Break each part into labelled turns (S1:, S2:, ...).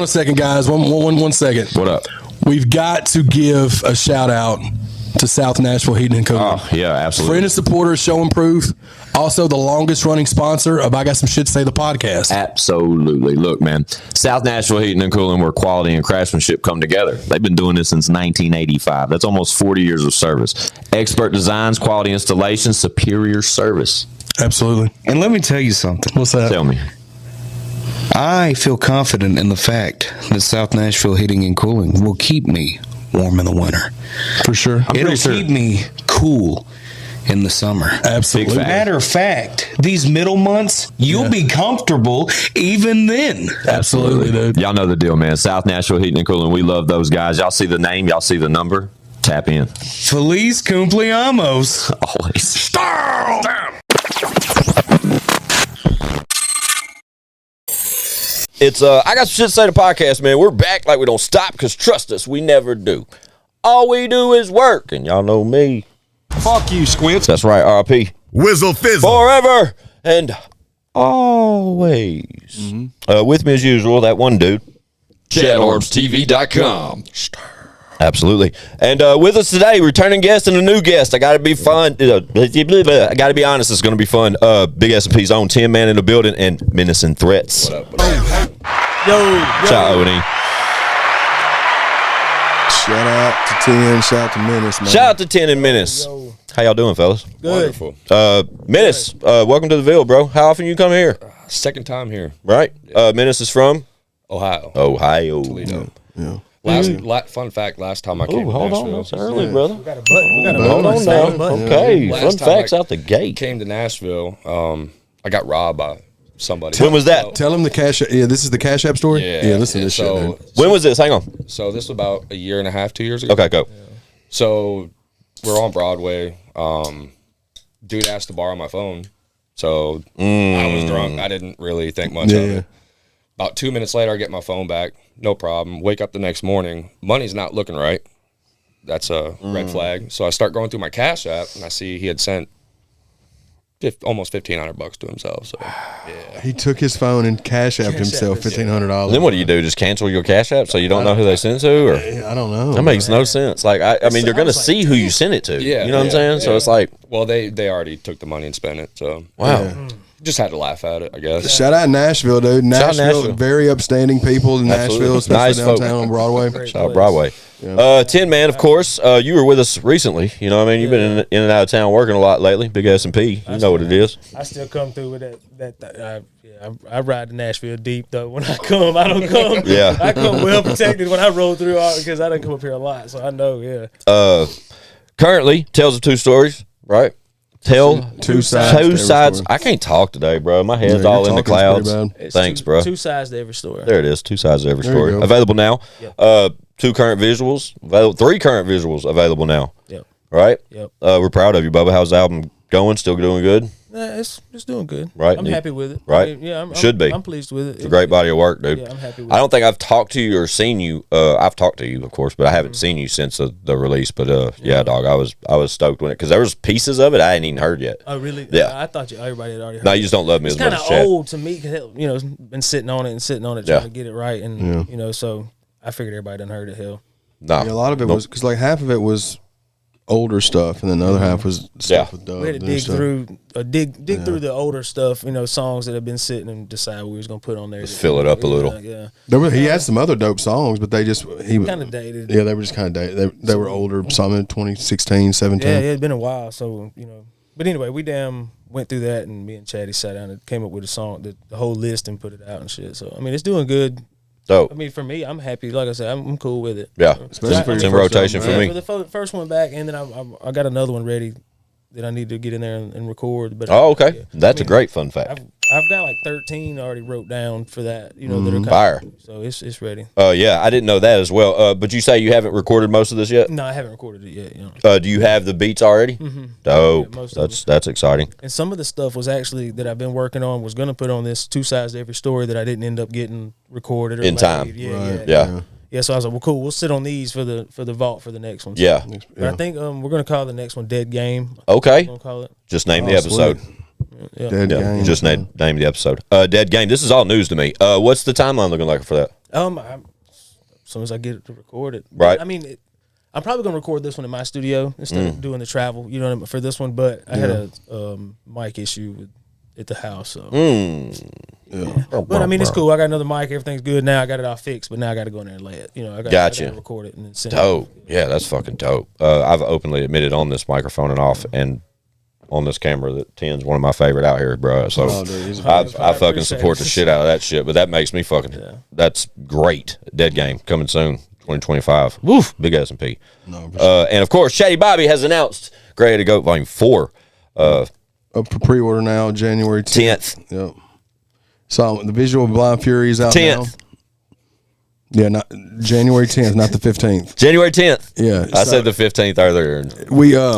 S1: a second, guys. One second.
S2: What up?
S1: We've got to give a shout out to South Nashville Heating and Cooling.
S2: Oh, yeah, absolutely.
S1: Friend and supporter, show and proof. Also, the longest running sponsor of I Got Some Shit to Say, the podcast.
S2: Absolutely. Look, man, South Nashville Heating and Cooling, where quality and craftsmanship come together. They've been doing this since 1985. That's almost 40 years of service. Expert designs, quality installations, superior service.
S1: Absolutely.
S3: And let me tell you something.
S1: What's that?
S2: Tell me.
S3: I feel confident in the fact that South Nashville Heating and Cooling will keep me warm in the winter.
S1: For sure.
S3: It'll keep me cool in the summer.
S1: Absolutely.
S3: Matter of fact, these middle months, you'll be comfortable even then.
S1: Absolutely, dude.
S2: Y'all know the deal, man. South Nashville Heating and Cooling. We love those guys. Y'all see the name. Y'all see the number. Tap in.
S3: Feliz cumpleaños.
S2: Always. It's I Got Some Shit to Say, the podcast, man. We're back like we don't stop, because trust us, we never do. All we do is work, and y'all know me.
S4: Fuck you, Squints.
S2: That's right, RP.
S4: Whizzle fizzle.
S2: Forever and always. With me as usual, that one dude.
S5: ChatOrbsTV.com.
S2: Absolutely. And with us today, returning guest and a new guest. I got to be fun. I got to be honest, it's going to be fun. BIGS&P's own Tin Man in the building and menacing threats.
S5: What up?
S1: Yo.
S2: Shout out, o.n.e.
S6: Shout out to Tinn, shout out to Menace, man.
S2: Shout out to Tinn and Menace. How y'all doing, fellas?
S5: Good. Wonderful.
S2: Menace, welcome to the Ville, bro. How often you come here?
S5: Second time here.
S2: Right? Menace is from?
S5: Ohio.
S2: Toledo.
S6: Yeah.
S5: Fun fact, last time I came to
S2: Hold
S5: Nashville.
S2: on. That's early, brother.
S1: We got a button.
S2: Hold on now. Okay.
S5: Last
S2: Fun
S5: time
S2: facts
S5: I
S2: out the gate.
S5: Came to Nashville, I got robbed by somebody.
S2: When was that?
S6: Tell him the Cash App. Yeah, this is the Cash App story?
S5: Yeah.
S6: Listen to this shit, man.
S2: When was this? Hang on.
S5: So this was about a year and a half, 2 years ago.
S2: Okay, go.
S5: So we're on Broadway. Dude asked to borrow my phone. So I was drunk. I didn't really think much of it. About 2 minutes later, I get my phone back. No problem. Wake up the next morning. Money's not looking right. That's a red flag. So I start going through my Cash App, and I see he had sent almost $1,500 to himself. So yeah,
S6: He took his phone and Cash Apped himself $1,500.
S2: Then what do you do? Just cancel your Cash App so you don't know who they sent to? Or
S6: I don't know.
S2: that makes no sense. Like I mean, you're gonna see who you sent it to.
S5: Yeah,
S2: you know what I'm saying? So it's like,
S5: well, they already took the money and spent it. So
S2: wow.
S5: just had to laugh at it, I guess.
S6: Shout out Nashville, dude.
S2: Shout out
S6: Nashville,
S2: Nashville.
S6: very upstanding people in
S2: Absolutely.
S6: Nashville, especially
S2: Nice folk.
S6: downtown on Broadway.
S2: Shout out Broadway. Tin Man, of course. You were with us recently. You know what I mean? You've been in and out of town working a lot lately. Big S&P. You know what it is.
S7: I still come through with I ride to Nashville deep, though. When I come, I don't come.
S2: Yeah.
S7: I come well protected when I roll through because I don't come up here a lot, so I know, yeah.
S2: Currently, Tales of Two Stories, right?
S6: Two sides.
S2: I can't talk today, bro. My head's
S6: Yeah,
S2: all
S6: your
S2: in the
S6: talking's
S2: clouds.
S6: pretty bad.
S2: Thanks, bro.
S7: Two sides to every story.
S2: There it is. Two sides of every
S6: There you
S2: story.
S6: go.
S2: Available now.
S7: Yep.
S2: 2 current visuals. 3 current visuals available now.
S7: Yep.
S2: Right?
S7: Yep.
S2: We're proud of you, Bubba. How's the album going? Still doing good?
S7: Yeah, it's doing good.
S2: Right.
S7: I'm happy with it.
S2: Right.
S7: I mean, yeah,
S2: Should be.
S7: I'm pleased with it.
S2: It's a great body of work, dude.
S7: Yeah, I'm happy with
S2: I don't think I've talked to you or seen you. I've talked to you, of course, but I haven't seen you since the release. But yeah, dog, I was stoked when it, because there was pieces of it I hadn't even heard yet.
S7: Oh, really?
S2: Yeah.
S7: I thought everybody had already heard
S2: No,
S7: it.
S2: you just don't love me
S7: It's
S2: as much
S7: kind
S2: as
S7: of
S2: Chad.
S7: old to me because, it's been sitting on it, trying to get it right. And, so I figured everybody done heard it, hell.
S2: No,
S6: Yeah, a lot of it was, because like half of it was older stuff, and then the other half was stuff with Dub.
S7: We had to dig through the older stuff, songs that have been sitting and decide what we was going to put on there.
S2: Just fill it up a little.
S7: Yeah.
S6: He had some other dope songs, but he
S7: Kind of dated.
S6: Yeah, they were just kind of dated. They were older, some in 2016, 17.
S7: Yeah, it's been a while. So, But anyway, we went through that, and me and Chatty sat down and came up with a song, the whole list, and put it out and shit. So, I mean, it's doing good.
S2: Dope.
S7: I mean, for me, I'm happy. Like I said, I'm cool with it.
S2: Yeah,
S6: Especially for
S2: it's
S6: your
S2: in
S6: first
S2: rotation
S6: album,
S2: for
S6: right?
S2: me.
S7: For the first one back, and then I got another one ready that I need to get in there and record. But
S2: Oh, okay. That's a great fun fact.
S7: I've got like 13 already wrote down for that. That are kind
S2: Fire.
S7: So it's ready.
S2: Yeah, I didn't know that as well. But you say you haven't recorded most of this yet?
S7: No, I haven't recorded it yet.
S2: Do you have the beats already? Dope.
S7: Yeah, most of
S2: That's exciting.
S7: And some of the stuff was actually that I've been working on was going to put on this 2 sides to every story that I didn't end up getting recorded or
S2: In
S7: made.
S2: time.
S7: Yeah. Yeah, so I was like, well, cool. We'll sit on these for the vault for the next one.
S2: Yeah.
S7: But I think we're going to call the next one Dead Game.
S2: Okay.
S7: We're going to call it.
S2: Just name the episode.
S7: Yeah.
S6: Dead
S2: Yeah,
S6: Game.
S2: just name the episode. Dead Game. This is all news to me. What's the timeline looking like for that?
S7: As soon as I get it to record it.
S2: Right.
S7: I mean, I'm probably gonna record this one in my studio instead of doing the travel. You know what I mean, for this one. But I had a mic issue at the house. So. But I mean, it's cool. I got another mic. Everything's good now. I got it all fixed. But now I got to go in there and lay it. You know, I got to record it and then send it.
S2: Dope. Yeah, that's fucking dope. I've openly admitted on this microphone and off and on this camera that Tinn's one of my favorite out here, bro. So I fucking support the shit out of that shit. But that makes me fucking. Yeah. That's great. Dead Game coming soon, 2025. Woof. Big S&P. No, and of course, Chatty Bobby has announced Ready to Go Volume 4.
S6: Up for pre-order now, January 10th. Yep. So the visual of Blind Fury is out 10th. Now. Yeah, not January 10th, not the 15th.
S2: January 10th.
S6: Yeah.
S2: I said the 15th earlier.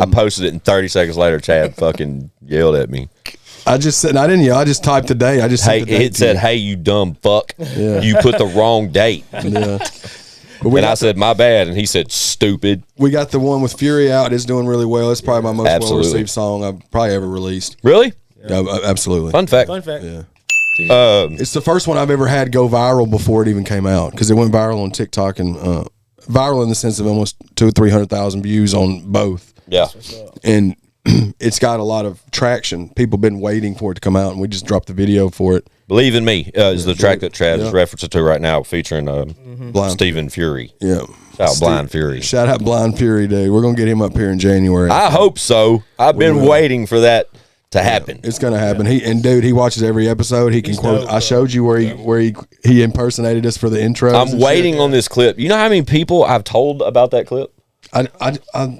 S2: I posted it, and 30 seconds later, Chad fucking yelled at me.
S6: I just said, I didn't yell. I just typed the day.
S2: It said, "Hey, you dumb fuck. Yeah. You put the wrong date."
S6: Yeah.
S2: And I said, "My bad," and he said, "Stupid."
S6: We got the one with Fury out. It's doing really well. It's probably my most well-received song I've probably ever released.
S2: Really?
S6: Yeah, absolutely.
S2: Fun fact.
S6: Yeah. It's the first one I've ever had go viral before it even came out because it went viral on TikTok and viral in the sense of almost 200,000 or 300,000 views on both.
S2: Yeah.
S6: And it's got a lot of traction. People been waiting for it to come out, and we just dropped the video for it.
S2: Believe in Me is the track that Chad is referencing to right now, featuring Stephen Fury.
S6: Yeah.
S2: Shout out Blind Fury.
S6: Shout out Blind Fury, dude. We're going to get him up here in January.
S2: I hope so. I've been waiting for that to happen.
S6: It's going to happen. He watches every episode. He can quote. I showed you where he impersonated us for the intro.
S2: I'm waiting on this clip. You know how many people I've told about that clip?
S6: I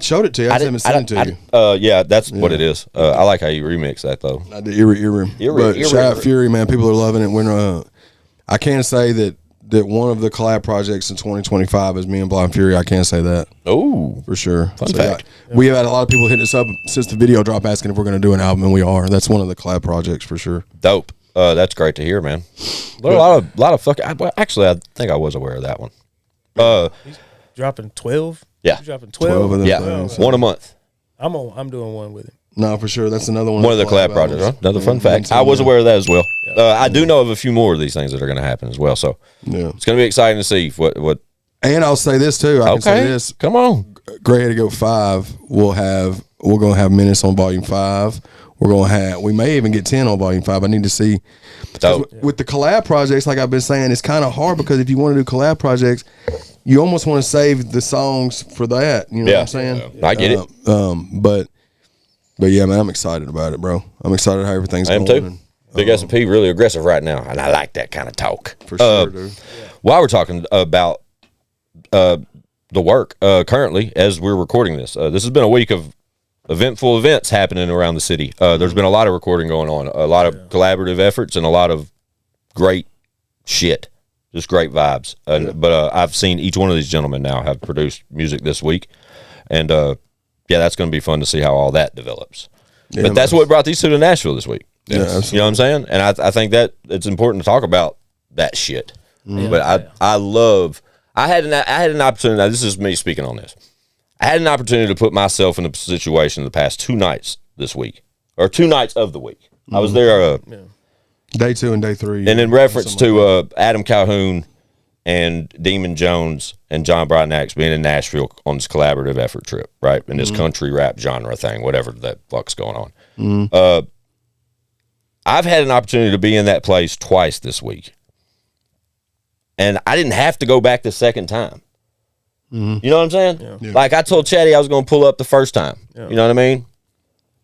S6: showed it to you. I didn't send it to
S2: you. Yeah, that's what it is. I like how you remix that though.
S6: I did ear shout out Fury, man. People are loving it. When I can't say that one of the collab projects in 2025 is me and Blind Fury. I can't say that.
S2: Oh,
S6: for sure.
S2: Fun fact.
S6: We have had a lot of people hitting us up since the video drop asking if we're going to do an album, and we are. That's one of the collab projects for sure.
S2: Dope. That's great to hear, man. A lot of fucking. Actually, I think I was aware of that one.
S7: He's dropping 12.
S2: Yeah,
S7: he's dropping 12
S6: of them.
S2: Yeah,
S6: things.
S2: one a month.
S7: I'm doing one with him.
S6: No, for sure. That's another one.
S2: One of the collab projects. Huh? Another fun fact. I was aware of that as well. Yeah. I do know of a few more of these things that are going to happen as well. So it's going to be exciting to see what.
S6: And I'll say this too. I can say this.
S2: Come on.
S6: Ready to Go 5. We're going to have Menace on Volume 5. We may even get 10 on Volume 5. I need to see. With the collab projects, like I've been saying, it's kind of hard because if you want to do collab projects, you almost want to save the songs for that. You know what I'm saying?
S2: Yeah. I get it.
S6: But yeah, man, I'm excited about it, bro. I'm excited how everything's going.
S2: I am too. Big S&P really aggressive right now, and I like that kind of talk.
S6: For sure, dude.
S2: While we're talking about the work currently, as we're recording this has been a week of eventful events happening around the city. There's been a lot of recording going on, a lot of collaborative efforts, and a lot of great shit. Just great vibes. But I've seen each one of these gentlemen now have produced music this week, and that's going to be fun to see how all that develops. Yeah, but that's what brought these two to Nashville this week.
S6: Yeah, absolutely.
S2: You know what I'm saying? And I think that it's important to talk about that shit. Mm-hmm. But I had an opportunity. Now, this is me speaking on this. I had an opportunity to put myself in a situation the past 2 nights this week, or 2 nights of the week. Mm-hmm. I was there
S6: day 2 and day 3.
S2: And in reference to Adam Calhoun and Demon Jones and John Broadnax being in Nashville on this collaborative effort trip, right? In this country rap genre thing, whatever that fuck's going on. Mm-hmm. I've had an opportunity to be in that place twice this week. And I didn't have to go back the second time. Mm-hmm. You know what I'm saying? Yeah. Like I told Chatty I was going to pull up the first time. Yeah. You know what I mean?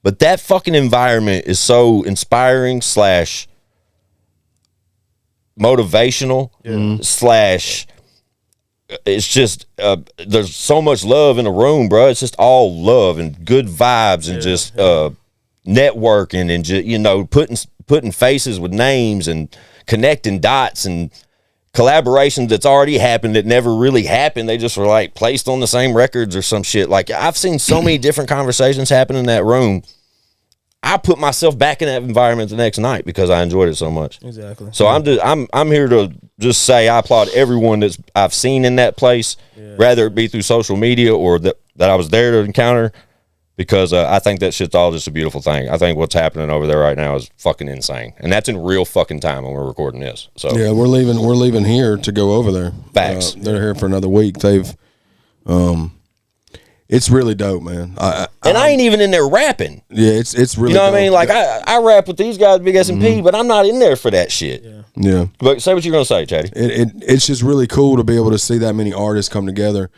S2: But that fucking environment is so inspiring / motivational / it's just there's so much love in the room, bro. It's just all love and good vibes and just networking and just putting faces with names and connecting dots and collaborations that's already happened that never really happened. They just were like placed on the same records or some shit. Like I've seen so many different conversations happen in that room. I put myself back in that environment the next night because I enjoyed it so much.
S7: Exactly.
S2: So I'm here to just say I applaud everyone that I've seen in that place, rather it be through social media or that I was there to encounter.
S5: because I think that shit's all just a beautiful thing. I think what's happening over there right now is fucking insane, and that's in real fucking time when we're recording this. So
S6: Yeah, we're leaving here to go over there.
S5: Facts.
S6: They're here for another week. It's really dope, man.
S5: I ain't even in there rapping.
S6: Yeah, it's really.
S5: You know what
S6: dope.
S5: I mean? Like I rap with these guys, BIGS&P, but I'm not in there for that shit.
S6: Yeah.
S5: But say what you're gonna say, Chatty.
S6: It's just really cool to be able to see that many artists come together,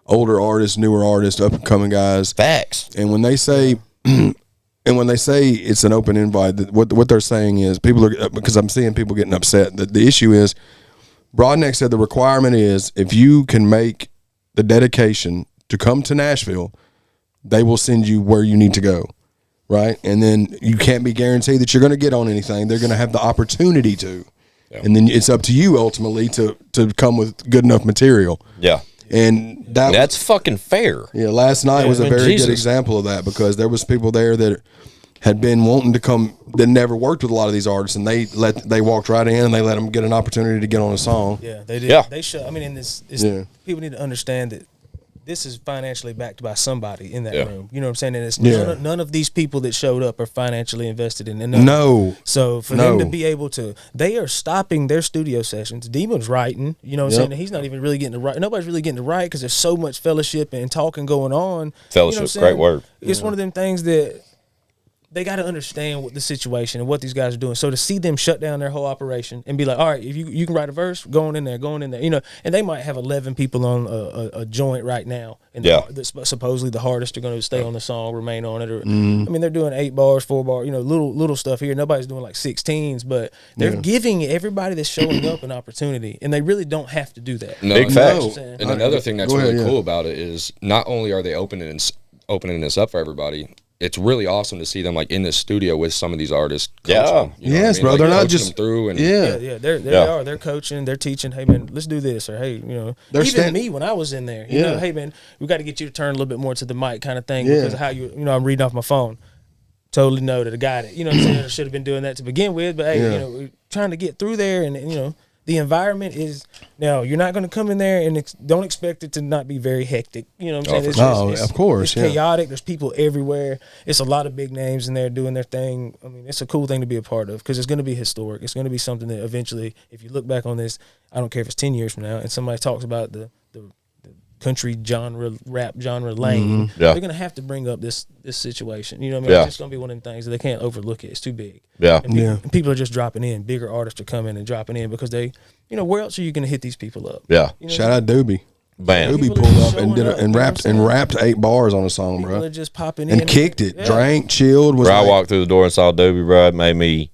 S6: older artists, newer artists, up and coming guys.
S5: Facts.
S6: And when they say, it's an open invite, what they're saying is people are, because I'm seeing people getting upset. The issue is, Broadneck said the requirement is if you can make the dedication to come to Nashville, they will send you where you need to go, right? And then you can't be guaranteed that you're going to get on anything. They're going to have the opportunity to, and then it's up to you ultimately to come with good enough material.
S5: Yeah.
S6: And
S5: that's fucking fair.
S6: Yeah, last night was a very
S5: Jesus.
S6: good example of that, because there was people there that had been wanting to come that never worked with a lot of these artists, and they walked right in and they let them get an opportunity to get on a song.
S7: Yeah, they did.
S5: Yeah.
S7: They should. I mean, in this, people need to understand that this is financially backed by somebody in that room. You know what I'm saying? And it's none of these people that showed up are financially invested in it.
S6: No.
S7: So for them to be able to, they are stopping their studio sessions. Demon's writing. You know what I'm saying? He's not even really getting to write. Nobody's really getting to write because there's so much fellowship and talking going on.
S5: Fellowship,
S7: you know
S5: great word.
S7: It's one of them things that they got to understand what the situation and what these guys are doing. So to see them shut down their whole operation and be like, all right, if you can write a verse, going in there, you know, and they might have 11 people on a joint right now. And supposedly the hardest are going to stay on the song, remain on it. Or I mean, they're doing 8 bars, 4 bars, you know, little stuff here. Nobody's doing like 16s, but they're giving everybody that's showing up an opportunity, and they really don't have to do that.
S5: No, big facts.
S7: And
S5: another thing that's really cool about it is not only are they opening this up for everybody, it's really awesome to see them like in the studio with some of these artists. Coaching, you know
S6: yes,
S5: I mean?
S6: bro.
S5: Like,
S6: they're not just
S5: through and
S7: they're coaching, they're teaching. Hey man, let's do this, or hey, you know, even me when I was in there, you know, hey man, we got to get you to turn a little bit more to the mic kind of thing because of how you know, I'm reading off my phone. Totally noted, I got it. You know what I'm saying? I should have been doing that to begin with, but hey, you know, we're trying to get through there, and you know. The environment is now. You're not going to come in there and don't expect it to not be very hectic. You know what I'm saying? It's
S6: of course,
S7: it's chaotic. There's people everywhere. It's a lot of big names in there doing their thing. I mean, it's a cool thing to be a part of because it's going to be historic. It's going to be something that eventually, if you look back on this, I don't care if it's 10 years from now, and somebody talks about the country genre, rap genre lane, they're going to have to bring up this situation. You know what I mean? It's just going to be one of them things that they can't overlook it. It's too big. And people are just dropping in. Bigger artists are coming and dropping in because they, you know, where else are you going to hit these people up?
S5: Yeah.
S7: You know
S6: shout out Doobie.
S5: Bam.
S6: Doobie pulled up and did and rapped 8 bars on a song,
S7: People
S6: bro.
S7: are just popping
S6: and
S7: in
S6: kicked it, drank, chilled.
S5: Bro, I walked through the door and saw Doobie, bro. It made me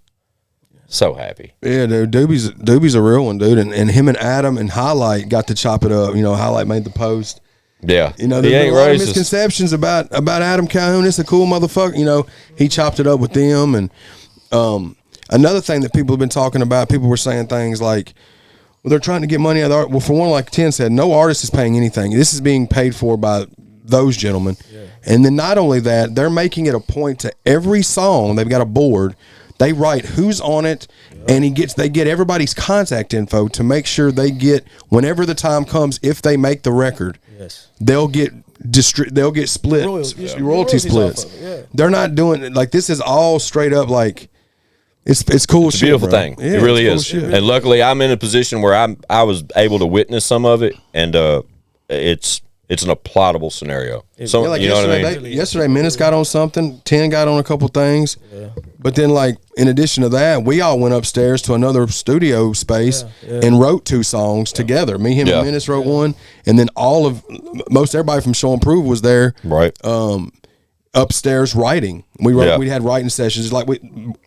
S5: so happy.
S6: Yeah, dude. Doobie's a real one, dude. And him and Adam and Highlight got to chop it up. You know, Highlight made the post.
S5: Yeah,
S6: you know, there's a lot of misconceptions about Adam Calhoun. It's a cool motherfucker. You know, he chopped it up with them. And another thing that people have been talking about, people were saying things like, well, they're trying to get money out of the art. Well, for one, like Tinn said, no artist is paying anything. This is being paid for by those gentlemen. Yeah. And then not only that, they're making it a point to every song. They've got a board. They write who's on it, and they get everybody's contact info to make sure they get, whenever the time comes, if they make the record, they'll get split royalty splits. They're not doing it like this. Is all straight up like it's cool.
S5: It's a beautiful thing. It really is. Cool, and luckily, I'm in a position where I was able to witness some of it, and it's an applaudable scenario. So
S6: like
S5: you know what I mean?
S6: Yesterday, Menace got on something. Tinn got on a couple things. Yeah. But then, like, in addition to that, we all went upstairs to another studio space and wrote 2 songs together. Me, him, and Menace wrote one. And then most everybody from Show and Prove was there.
S5: Right.
S6: Upstairs writing. We had writing sessions. Like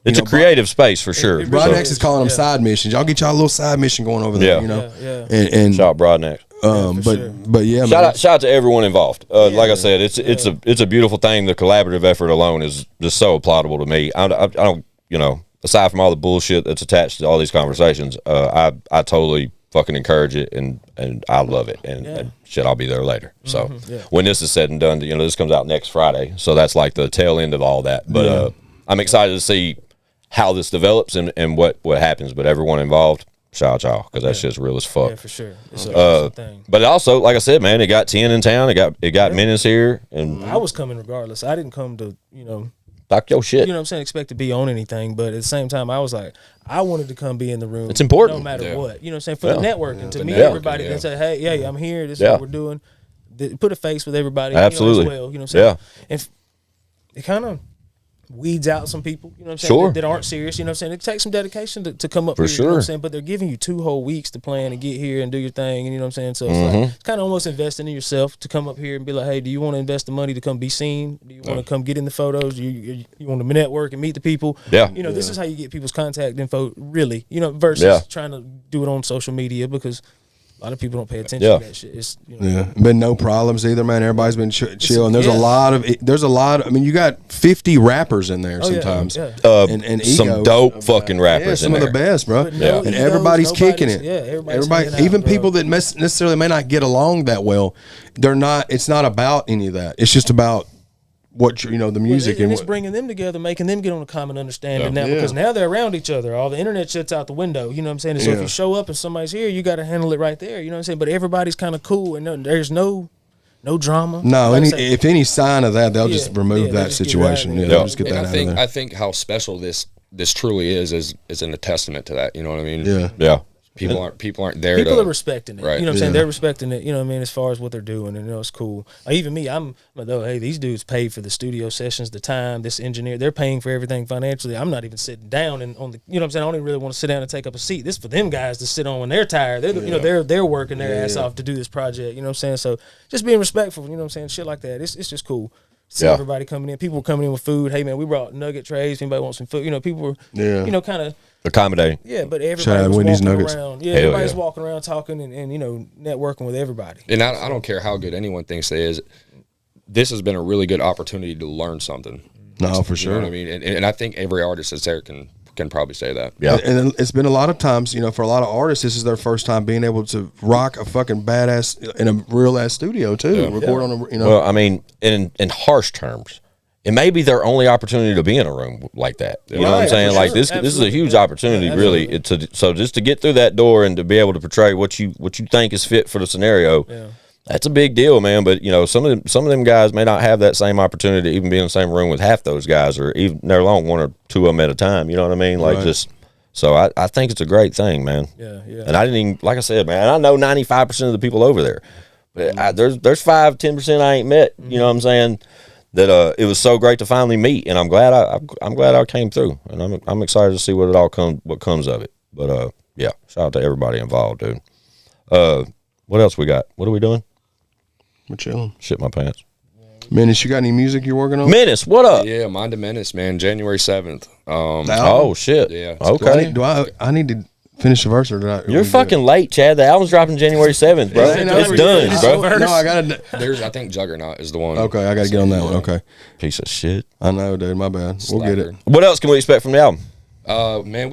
S5: it's a creative space for sure.
S6: Broadneck is calling them side missions. Y'all get y'all a little side mission going over there. You know. And
S5: shout out Broadneck.
S6: But yeah,
S5: shout out to everyone involved. Like I said, it's a beautiful thing. The collaborative effort alone is just so applaudable to me. I don't, you know, aside from all the bullshit that's attached to all these conversations, I totally fucking encourage it and I love it and shit, I'll be there later. So when this is said and done, you know, this comes out next Friday, so that's like the tail end of all that. But I'm excited to see how this develops and what happens. But everyone involved,
S2: shout out y'all because that shit's real as fuck.
S7: Yeah, for sure. It's a awesome thing.
S2: But also, like I said, man, it got Tinn in town. It got Menace here, and
S7: I was coming regardless. I didn't come to
S2: talk your shit.
S7: You know what I'm saying? Expect to be on anything, but at the same time, I was like, I wanted to come be in the room.
S2: It's important,
S7: no matter what. You know what I'm saying? For the networking, to meet
S2: networking,
S7: everybody and say, hey, I'm here. This is what we're doing. Put a face with everybody.
S2: Absolutely.
S7: As well. You know what I'm saying? And it kind of weeds out some people. You know what I'm saying? That aren't serious. You know what I'm saying? It takes some dedication to come up
S2: for
S7: here.
S2: sure.
S7: You know what I'm saying? But they're giving you 2 whole weeks to plan and get here and do your thing. And you know what I'm saying? So it's like it's kind of almost investing in yourself to come up here and be like, hey, do you want to invest the money to come be seen? Do you want to come get in the photos? You want to network and meet the people?
S2: Yeah.
S7: You know, this is how you get people's contact info. Really, you know, versus trying to do it on social media because a lot of people don't pay attention to that shit. It's,
S6: been no problems either, man. Everybody's been chill, and there's a lot of. I mean, you got 50 rappers in there sometimes,
S2: and some dope fucking rappers.
S6: Some of the best, bro. And everybody's kicking it. Yeah, everybody, even people that necessarily may not get along that well, they're not. It's not about any of that. It's just about what the music
S7: and it's bringing them together, making them get on a common understanding now because now they're around each other. All the internet shit's out the window. You know what I'm saying? And so if you show up and somebody's here, you got to handle it right there. You know what I'm saying? But everybody's kind of cool and there's no drama.
S6: No, if any sign of that, they'll just remove that situation. They'll just get that out of there.
S5: I think how special this truly is a testament to that. You know what I mean?
S2: Yeah.
S5: People aren't there.
S7: People are respecting it.
S5: Right.
S7: You know what I'm saying? They're respecting it. You know what I mean? As far as what they're doing, and it's cool. Even me, I'm like, oh, hey, these dudes paid for the studio sessions, the time, this engineer, they're paying for everything financially. I'm not even sitting down and on the. You know what I'm saying? I don't even really want to sit down and take up a seat. This is for them guys to sit on when they're tired. They're they're working their ass off to do this project. You know what I'm saying? So just being respectful. You know what I'm saying? Shit like that. It's just cool. See everybody coming in. People were coming in with food. Hey man, we brought nugget trays. If anybody wants some food, people were kind of
S2: accommodating.
S7: Yeah, but everybody was walking
S6: nuggets.
S7: around. Yeah, everybody's walking around talking and networking with everybody.
S5: And I don't care how good anyone thinks they is. This has been a really good opportunity to learn something.
S6: No, for sure.
S5: You know what I mean? And I think every artist that's there can probably say that.
S2: Yeah.
S6: And it's been a lot of times, for a lot of artists, this is their first time being able to rock a fucking badass in a real ass studio too. Record on a
S2: Well, I mean, in harsh terms, it may be their only opportunity to be in a room like that. You know what I'm saying? Like this is a huge opportunity, really. So just to get through that door and to be able to portray what you think is fit for the scenario. Yeah. That's a big deal, man. But some of them guys may not have that same opportunity to even be in the same room with half those guys, or even they're alone 1 or 2 of them at a time. You know what I mean? Like so I think it's a great thing, man.
S7: Yeah.
S2: And I didn't even, like I said, man, I know 95% of the people over there, but there's 5-10% I ain't met. You know what I'm saying? That it was so great to finally meet, and I'm glad I came through, and I'm excited to see what comes of it. But shout out to everybody involved, dude. What else we got? What are we doing?
S6: We're chilling.
S2: Shit my pants.
S6: Menace, you got any music you're working on?
S2: Menace, what up?
S5: Yeah, Mind the Menace, man. January 7th.
S2: Oh shit.
S5: Yeah.
S2: Okay.
S6: I need to finish the verse or did I?
S2: You're fucking late, Chad. The album's dropping January 7th, bro. It's done, bro.
S6: No, I gotta.
S5: I think Juggernaut is the one.
S6: Okay, I gotta get on that one. Okay.
S2: Piece of shit.
S6: I know, dude. My bad. We'll get it.
S2: What else can we expect from the album?
S5: Man,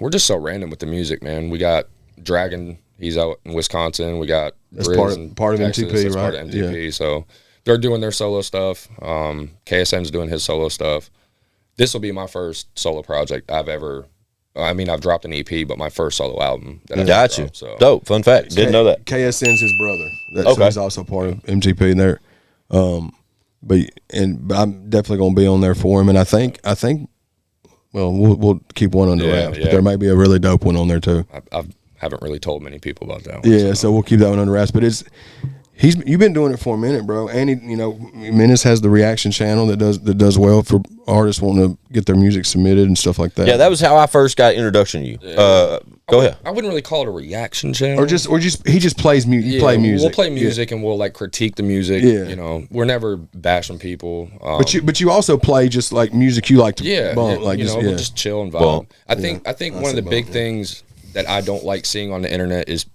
S5: we're just so random with the music, man. We got Dragon. He's out in Wisconsin. We got
S6: that's
S5: Grizz
S6: part of
S5: Texas.
S6: MTP,
S5: That's
S6: right?
S5: Part of MTP. Yeah. So they're doing their solo stuff. KSN's doing his solo stuff. This will be my first solo project I've ever. I mean, I've dropped an EP, but my first solo album. That
S2: Got you.
S5: dropped, so.
S2: Dope. Fun fact. Didn't know that.
S6: KSN's his brother. So he's also part of MTP in there. But I'm definitely gonna be on there for him, and I think. Well, we'll keep one under wraps, but there might be a really dope one on there too.
S5: I haven't really told many people about that one.
S6: Yeah, so we'll keep that one under wraps. But you've been doing it for a minute, bro. And Menace has the reaction channel that does well for artists wanting to get their music submitted and stuff like that.
S2: Yeah, that was how I first got introduction to you. Go ahead.
S5: I wouldn't really call it a reaction channel.
S6: Or just he just plays music. You play music.
S5: We'll play music and we'll critique the music.
S6: Yeah.
S5: We're never bashing people.
S6: But you also play just like music you like to bump.
S5: We'll just chill and vibe.
S2: Bump.
S5: I think one of the big things that I don't like seeing on the internet is,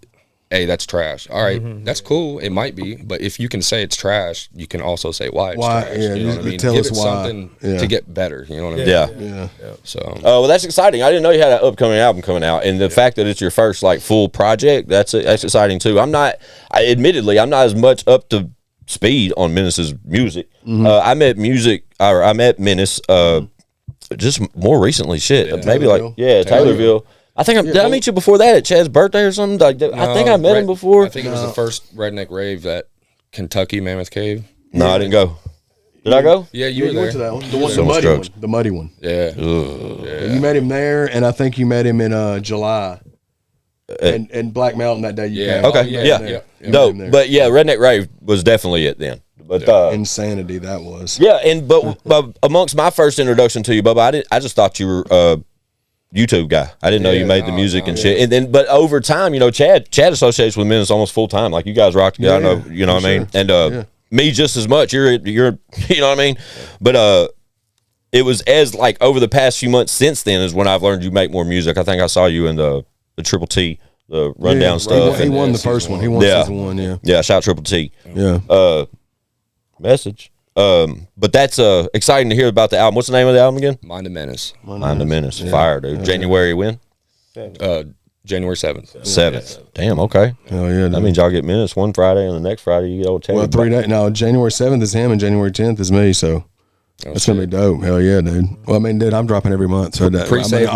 S5: hey, that's trash. All right, that's cool. It might be, but if you can say it's trash, you can also say why it's trash.
S6: Yeah,
S5: you know what I mean?
S6: tell
S5: Give
S6: us
S5: it
S6: why.
S5: something to get better. You know what I mean?
S2: Yeah.
S5: So.
S2: Well, that's exciting. I didn't know you had an upcoming album coming out, and the fact that it's your first full project, that's exciting too. Admittedly, I'm not as much up to speed on Menace's music. I met Menace just more recently. Maybe Taylorville. I think did I meet you before that at Chad's birthday or something? Like, I think I met him before.
S5: I think it was the first redneck rave at Kentucky Mammoth Cave.
S2: No, I didn't go. Did I go?
S5: Yeah, you were there.
S6: Went to that one. The muddy one.
S5: Yeah.
S6: You met him there, and I think you met him in July. And Black Mountain that day.
S2: Okay. Yeah. No, but yeah, Redneck Rave was definitely it then. But
S6: insanity that was.
S2: Yeah, and but amongst my first introduction to you, Bubba, I just thought you were a YouTube guy. I didn't know you made the music and shit. And then, but over time, Chad associates with Menace almost full time. Like you guys rock together. I know, you know what I mean. And me just as much. You're, you know what I mean. But it was as like over the past few months since then is when I've learned you make more music. I think I saw you in the Triple T, the rundown stuff.
S6: He won the first one. He won season 1. Yeah.
S2: Shout Triple T.
S6: Yeah.
S2: Message. But that's exciting to hear about the album. What's the name of the album again?
S5: Mind and Menace.
S2: Mind and Menace. Fire, dude. January when?
S5: January 7th.
S2: 7th. Damn, okay.
S6: Oh yeah.
S2: That means y'all get Menace one Friday and the next Friday you get old Chad.
S6: Well, 3 days. No, January 7th is him and January 10th is me, so that's gonna be dope. Hell yeah, dude. Well, I mean, dude, I'm dropping every month, so that
S5: pre-save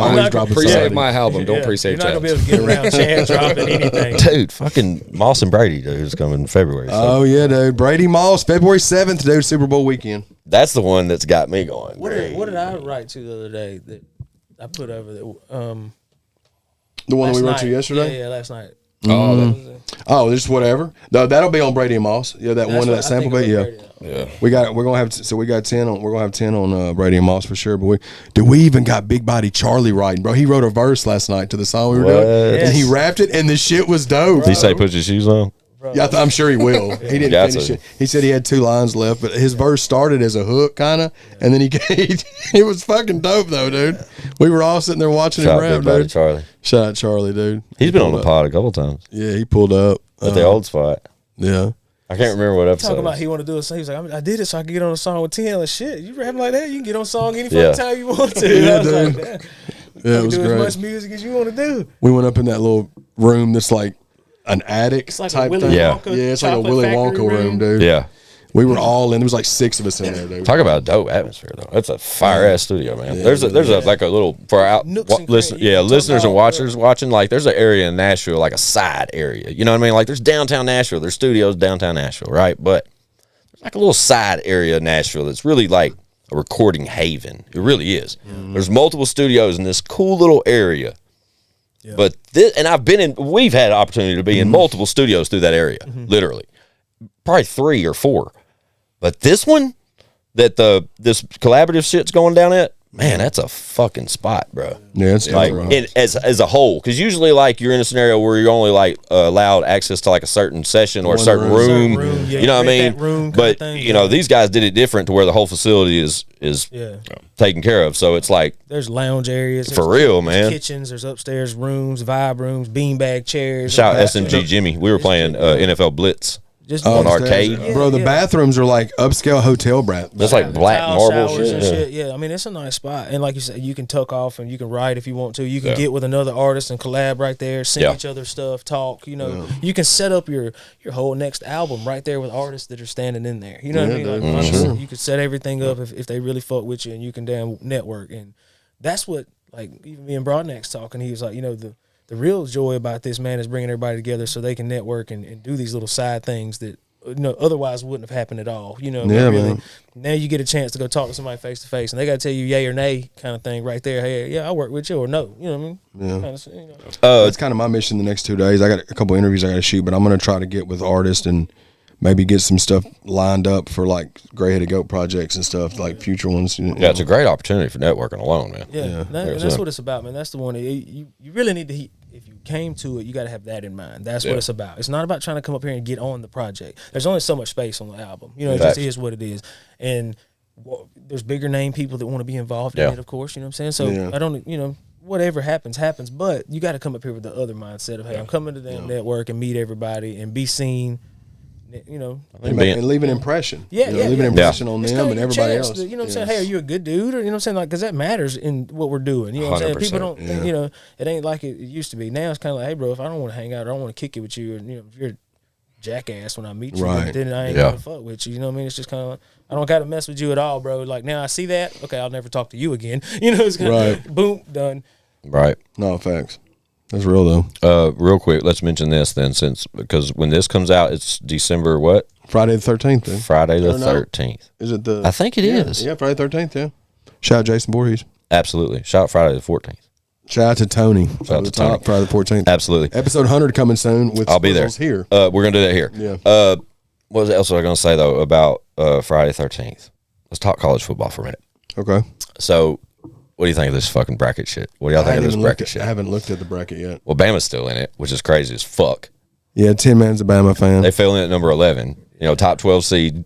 S5: my album. Don't pre-save Chad.
S7: You're not gonna be able to get around Chad dropping anything.
S2: Dude, fucking Moss and Brady, dude, is coming in February. So.
S6: Oh yeah, dude. Brady Moss, February 7th, dude, Super Bowl weekend.
S2: That's the one that's got me going.
S7: What did I write to the other day that I put over there?
S6: The one we wrote to yesterday?
S7: Yeah, last night.
S6: Oh, just whatever. No, that'll be on Brady and Moss. Yeah, that sample bit. Yeah. We got 10 on. We're gonna have 10 on Brady and Moss for sure. But we even got Big Body Charlie writing, bro. He wrote a verse last night to the song we were doing, and he rapped it, and the shit was dope.
S2: Did he say put your shoes on?
S6: Yeah, I'm sure he will. He didn't finish it. He said he had 2 lines left, but his verse started as a hook, kind of, and then it was fucking dope though, dude. We were all sitting there watching him rap, dude.
S2: Charlie.
S6: Shout out Charlie, dude.
S2: He's been on the pod a couple times.
S6: Yeah, he pulled up
S2: at the old spot.
S6: Yeah.
S2: I can't remember what episode.
S7: Talking about he want to do a song. He's like, I did it so I could get on a song with Tinn and shit. You rapping like that, you can get on a song any fucking time you want to.
S6: Yeah,
S7: I was
S6: dude.
S7: like, damn.
S6: Yeah, it was
S7: do
S6: great.
S7: as much music as you want to do.
S6: We went up in that little room that's like an attic
S7: like
S6: type
S7: a
S6: thing.
S7: Wonka
S6: It's like a Willy Wonka room, dude.
S2: Yeah.
S6: We were all in. There was like 6 of us in there, dude.
S2: Talk about a dope atmosphere, though. That's a fire ass studio, man. There's a like a little for our listeners and watchers watching. Like, there's an area in Nashville, like a side area. You know what I mean? Like, there's downtown Nashville. There's studios downtown Nashville, right? But there's like a little side area in Nashville that's really like a recording haven. It really is. There's multiple studios in this cool little area. Yeah. But we've had an opportunity to be in multiple studios through that area, literally, probably 3 or 4. But this one, this collaborative shit's going down at, man, that's a fucking spot, bro.
S6: Yeah, it's
S2: like as a whole, because usually like you're in a scenario where you're only like allowed access to like a certain session or a certain room.
S7: Yeah,
S2: you know what I mean? But these guys did it different to where the whole facility is taken care of. So it's like
S7: there's lounge areas
S2: for real, man.
S7: There's kitchens, there's upstairs rooms, vibe rooms, beanbag chairs.
S2: Shout SMG Jimmy. We were playing NFL Blitz.
S7: Just
S2: on arcade,
S6: bro. The bathrooms are like upscale hotel bath.
S2: That's like black marble shit.
S7: Yeah, I mean it's a nice spot, and like you said, you can tuck off and you can write if you want to. You can get with another artist and collab right there, sing each other stuff, talk. You can set up your whole next album right there with artists that are standing in there. You know what I mean? Like, honestly, you could set everything up if they really fuck with you, and you can damn network. And that's what, like, even me and Broadneck's talking. He was like, the real joy about this, man, is bringing everybody together so they can network and do these little side things that otherwise wouldn't have happened at all. Man. Now you get a chance to go talk to somebody face to face, and they got to tell you yay or nay kind of thing right there. Hey, yeah, I work with you, or no. You know what I mean?
S6: Yeah. That's kind of my mission the next 2 days. I got a couple interviews I got to shoot, but I'm going to try to get with artists and maybe get some stuff lined up for like Gray-Headed Goat projects and stuff, like future ones.
S2: Yeah, it's a great opportunity for networking alone, man.
S7: Yeah. That's what it's about, man. That's the one. You really need to, if you came to it, you got to have that in mind. That's what it's about. It's not about trying to come up here and get on the project. There's only so much space on the album. It just is what it is. And there's bigger name people that want to be involved in it, of course. You know what I'm saying? So I don't, whatever happens. But you got to come up here with the other mindset of, hey, I'm coming to the network and meet everybody and be seen.
S6: And leave an impression. Leave an impression on them and everybody else.
S7: You know what I'm saying? Hey, are you a good dude? Or, you know what I'm saying? Like, because that matters in what we're doing. You know what I'm saying? People don't, it ain't like it used to be. Now it's kind of like, hey, bro, if I don't want to hang out or I don't want to kick it with you, and if you're a jackass when I meet you, then I ain't gonna fuck with you. You know what I mean? It's just kind of like, I don't got to mess with you at all, bro. Like, now I see that, okay, I'll never talk to you again. It's kind of boom, done.
S2: Right.
S6: No, facts. That's real though.
S2: Real quick, let's mention this then, because when this comes out, it's December what?
S6: Friday the 13th.
S2: Friday the 13th.
S6: Is it the?
S2: I think it is.
S6: Yeah, Friday the 13th. Yeah. Shout out Jason Voorhees.
S2: Absolutely. Shout out Friday the 14th.
S6: Shout out to Tony.
S2: Shout out to Tony.
S6: Friday the 14th.
S2: Absolutely.
S6: Episode 100 coming soon. With
S2: I'll be there.
S6: Here.
S2: We're gonna do that here.
S6: Yeah.
S2: What else was I gonna say though about Friday the 13th? Let's talk college football for a minute.
S6: Okay.
S2: So, what do you think of this fucking bracket shit? What do y'all think of this bracket shit?
S6: I haven't looked at the bracket yet.
S2: Well, Bama's still in it, which is crazy as fuck.
S6: Yeah, Tinnman's a Bama fan.
S2: They fell in at number 11. Top 12 seed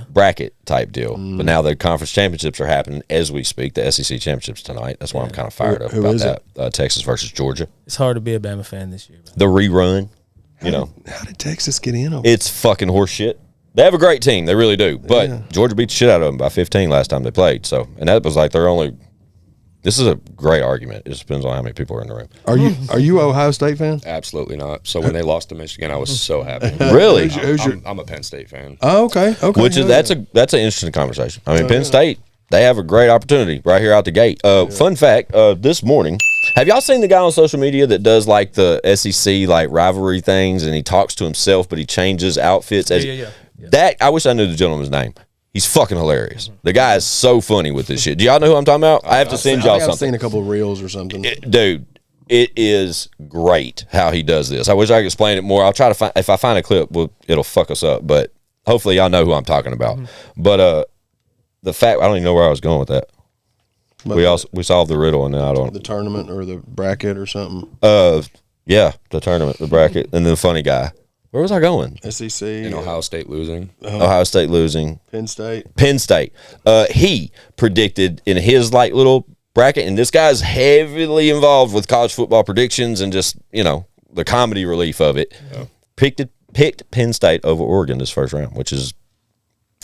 S2: bracket type deal. But now the conference championships are happening as we speak. The SEC championships tonight. That's why I'm kind of fired up about that. Texas versus Georgia.
S7: It's hard to be a Bama fan this year.
S2: The rerun.
S6: How did Texas get in?
S2: It's fucking horse shit. They have a great team. They really do. But Georgia beat the shit out of them by 15 last time they played. So, and that was like their only. This is a great argument. It just depends on how many people are in the room.
S6: Are you Ohio State fan?
S5: Absolutely not. So when they lost to Michigan, I was so happy.
S2: Really?
S5: I'm a Penn State fan.
S6: Oh, okay.
S2: Which is that's an interesting conversation. I mean, Penn State, they have a great opportunity right here out the gate. Fun fact: this morning, have y'all seen the guy on social media that does like the SEC like rivalry things, and he talks to himself, but he changes outfits? Yeah. That I wish I knew the gentleman's name. He's fucking hilarious. The guy is so funny with this shit. Do y'all know who I'm talking about? I have to send y'all something.
S6: I've seen a couple of reels or something.
S2: Dude, it is great how he does this. I wish I could explain it more. I'll try to find, if I find a clip, it'll fuck us up. But hopefully y'all know who I'm talking about. But the fact, I don't even know where I was going with that. But we solved the riddle, and then I don't.
S6: The tournament or the bracket or something.
S2: Yeah, the tournament, the bracket, and then the funny guy. Where was I going?
S6: SEC.
S5: And Ohio State losing.
S2: Ohio State losing.
S6: Penn State.
S2: He predicted in his like little bracket, and this guy's heavily involved with college football predictions and just, the comedy relief of it. Yeah. Picked Penn State over Oregon this first round, which is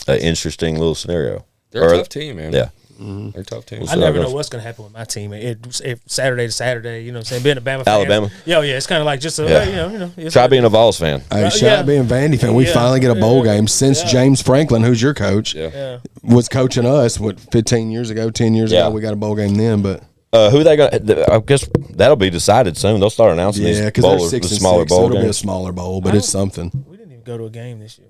S2: an interesting little scenario.
S5: They're a tough team, man.
S2: Yeah.
S5: Mm-hmm. They're a tough team.
S7: I never know what's going to happen with my team. It's Saturday to Saturday, you know what I'm saying? Being a Bama fan.
S2: Alabama?
S7: Yeah, it's kind of like just a,
S2: Try being a Vols fan.
S6: Hey, shout out being Vandy fan. We finally get a bowl game since James Franklin, who's your coach, was coaching us, 15 years ago, 10 years ago. We got a bowl game then, but.
S2: Who they going to? I guess that'll be decided soon. They'll start announcing these bowlers, the smaller bowl games.
S6: It'll be a smaller bowl, but it's something.
S7: We didn't even go to a game this year.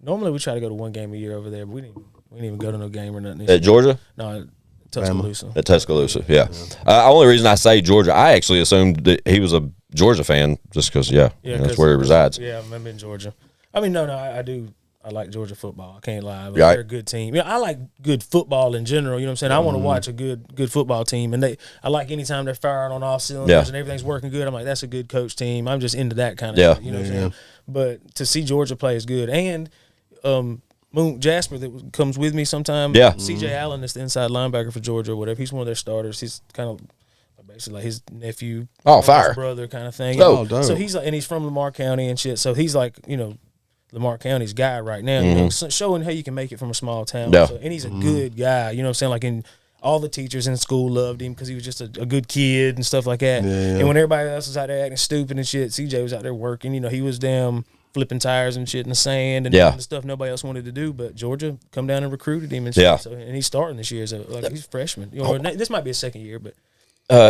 S7: Normally we try to go to one game a year over there, but we didn't even go to no game or nothing this year.
S2: At Georgia?
S7: No, Tuscaloosa.
S2: At Tuscaloosa, yeah. Only reason I say Georgia, I actually assumed that he was a Georgia fan just because, that's where he resides.
S7: Yeah, I'm in Georgia. I mean, no, I do. I like Georgia football. I can't lie. They're a good team. Yeah, I like good football in general. You know what I'm saying? I want to watch a good football team, and I like anytime they're firing on all cylinders and everything's working good. I'm like, that's a good coach team. I'm just into that kind of thing. You know what I'm saying? But to see Georgia play is good, and Moon Jasper that comes with me sometime.
S2: Yeah.
S7: C.J. Allen is the inside linebacker for Georgia or whatever. He's one of their starters. He's kind of basically like his nephew,
S2: fire
S7: his brother kind of thing.
S2: Dope.
S7: So he's like, and he's from Lamar County and shit. So he's like, Lamar County's guy right now, showing how you can make it from a small town.
S2: Yeah.
S7: So, and he's a good guy, you know what I'm saying? Like, in all the teachers in school loved him because he was just a good kid and stuff like that.
S6: Yeah.
S7: And when everybody else was out there acting stupid and shit, CJ was out there working. He was damn flipping tires and shit in the sand and doing the stuff nobody else wanted to do. But Georgia come down and recruited him and shit.
S2: Yeah.
S7: So, and he's starting this year as he's a freshman. This might be a second year, but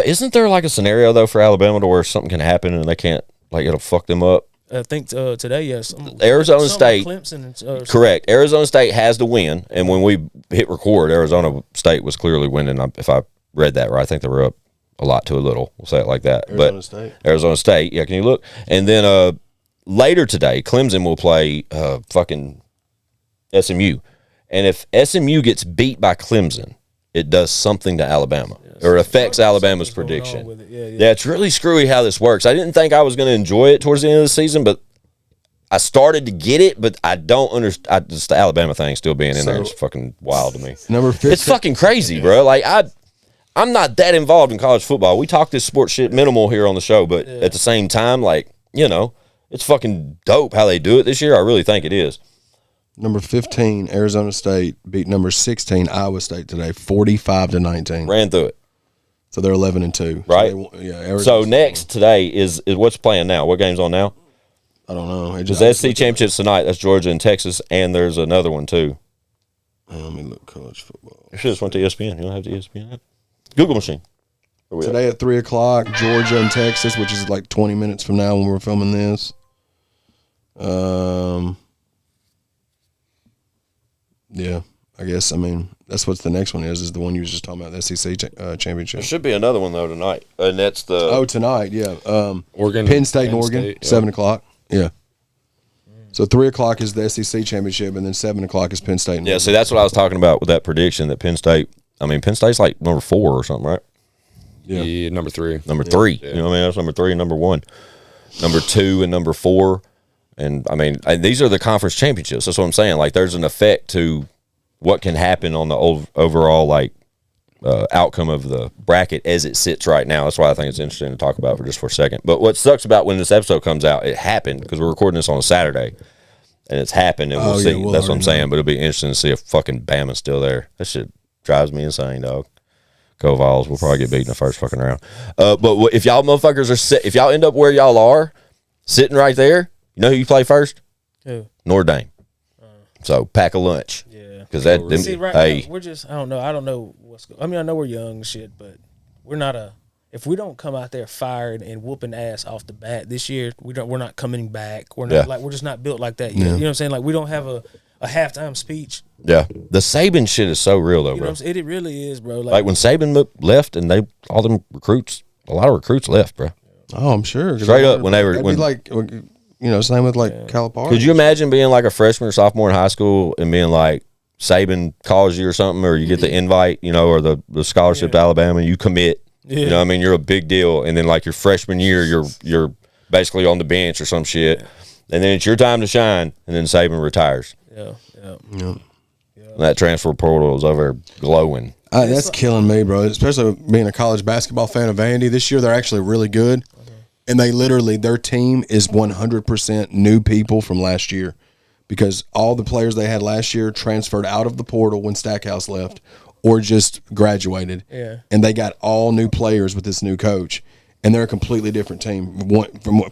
S2: isn't there like a scenario though for Alabama to where something can happen and they can't, like, it'll fuck them up?
S7: I think today, yes.
S2: Arizona State,
S7: Clemson
S2: correct. Arizona State has to win, and when we hit record, Arizona State was clearly winning. If I read that right, I think they were up a lot to a little. We'll say it like that. Arizona State, yeah. Can you look? And then later today, Clemson will play fucking SMU, and if SMU gets beat by Clemson, it does something to Alabama. Or affects Alabama's prediction. Yeah, it's really screwy how this works. I didn't think I was going to enjoy it towards the end of the season, but I started to get it, but I don't understand. Just the Alabama thing still being in there is fucking wild to me.
S6: Number 15.
S2: It's fucking crazy, bro. Like, I'm not that involved in college football. We talk this sports shit minimal here on the show, but at the same time, like, it's fucking dope how they do it this year. I really think it is.
S6: Number 15, Arizona State beat number 16, Iowa State today, 45-19.
S2: Ran through it.
S6: So they're 11-2.
S2: Right. So next today is what's playing now? What game's on now?
S6: I don't know.
S2: There's SEC championships tonight. That's Georgia and Texas, and there's another one too.
S6: Let me look college football.
S2: You should have went to ESPN. You don't have the ESPN app. Google machine.
S6: Today at 3 o'clock, Georgia and Texas, which is like 20 minutes from now when we're filming this. Yeah, I guess. I mean, that's what the next one is the one you were just talking about, the SEC championship.
S2: There should be another one though tonight, and that's the
S6: tonight. Yeah,
S5: Oregon,
S6: Penn State and Oregon,
S5: State,
S6: 7 o'clock. Yeah. So 3 o'clock is the SEC championship, and then 7 o'clock is Penn State. And Oregon.
S2: See, that's what I was talking about with that prediction that Penn State. I mean, Penn State's like number 4 or something, right?
S5: Yeah, number 3.
S2: Number 3. Yeah. You know what I mean? That's number 3 and number 1. Number 2 and number 4. And, I mean, these are the conference championships. That's what I'm saying. Like, there's an effect to what can happen on the overall, like, outcome of the bracket as it sits right now. That's why I think it's interesting to talk about for a second. But what sucks about when this episode comes out, it happened because we're recording this on a Saturday. And it's happened, and we'll see. That's what I'm saying. But it'll be interesting to see if fucking Bama's still there. That shit drives me insane, dog. Go Vols. We'll probably get beat in the first fucking round. But if y'all motherfuckers are if y'all end up where y'all are, sitting right there, you know who you play first?
S7: Who?
S2: Notre Dame. So pack a lunch.
S7: Yeah.
S2: Because that.
S7: See, right now, we're just. I don't know. I don't know what's. I mean, I know we're young and shit, but we're not a. If we don't come out there fired and whooping ass off the bat this year, we're not coming back. We're not like we're just not built like that yet. You know what I'm saying? Like we don't have a halftime speech.
S2: Yeah, the Saban shit is so real though,
S7: you
S2: bro.
S7: Know what I'm saying? It really is, bro.
S2: Like when Saban left and all them recruits, a lot of recruits left, bro.
S6: Oh, I'm sure.
S2: Straight up, when they were
S6: like, same with like Calipari.
S2: Could you imagine being like a freshman or sophomore in high school and being like Saban calls you or something, or you get the invite, or the scholarship to Alabama, and you commit. Yeah. You know what I mean? You're a big deal. And then like your freshman year, you're basically on the bench or some shit. Yeah. And then it's your time to shine, and then Saban retires.
S7: Yeah.
S2: And that transfer portal is over glowing.
S6: That's killing me, bro. Especially being a college basketball fan of Vandy. This year they're actually really good. And their team is 100% new people from last year. Because all the players they had last year transferred out of the portal when Stackhouse left. Or just graduated, and they got all new players with this new coach, and they're a completely different team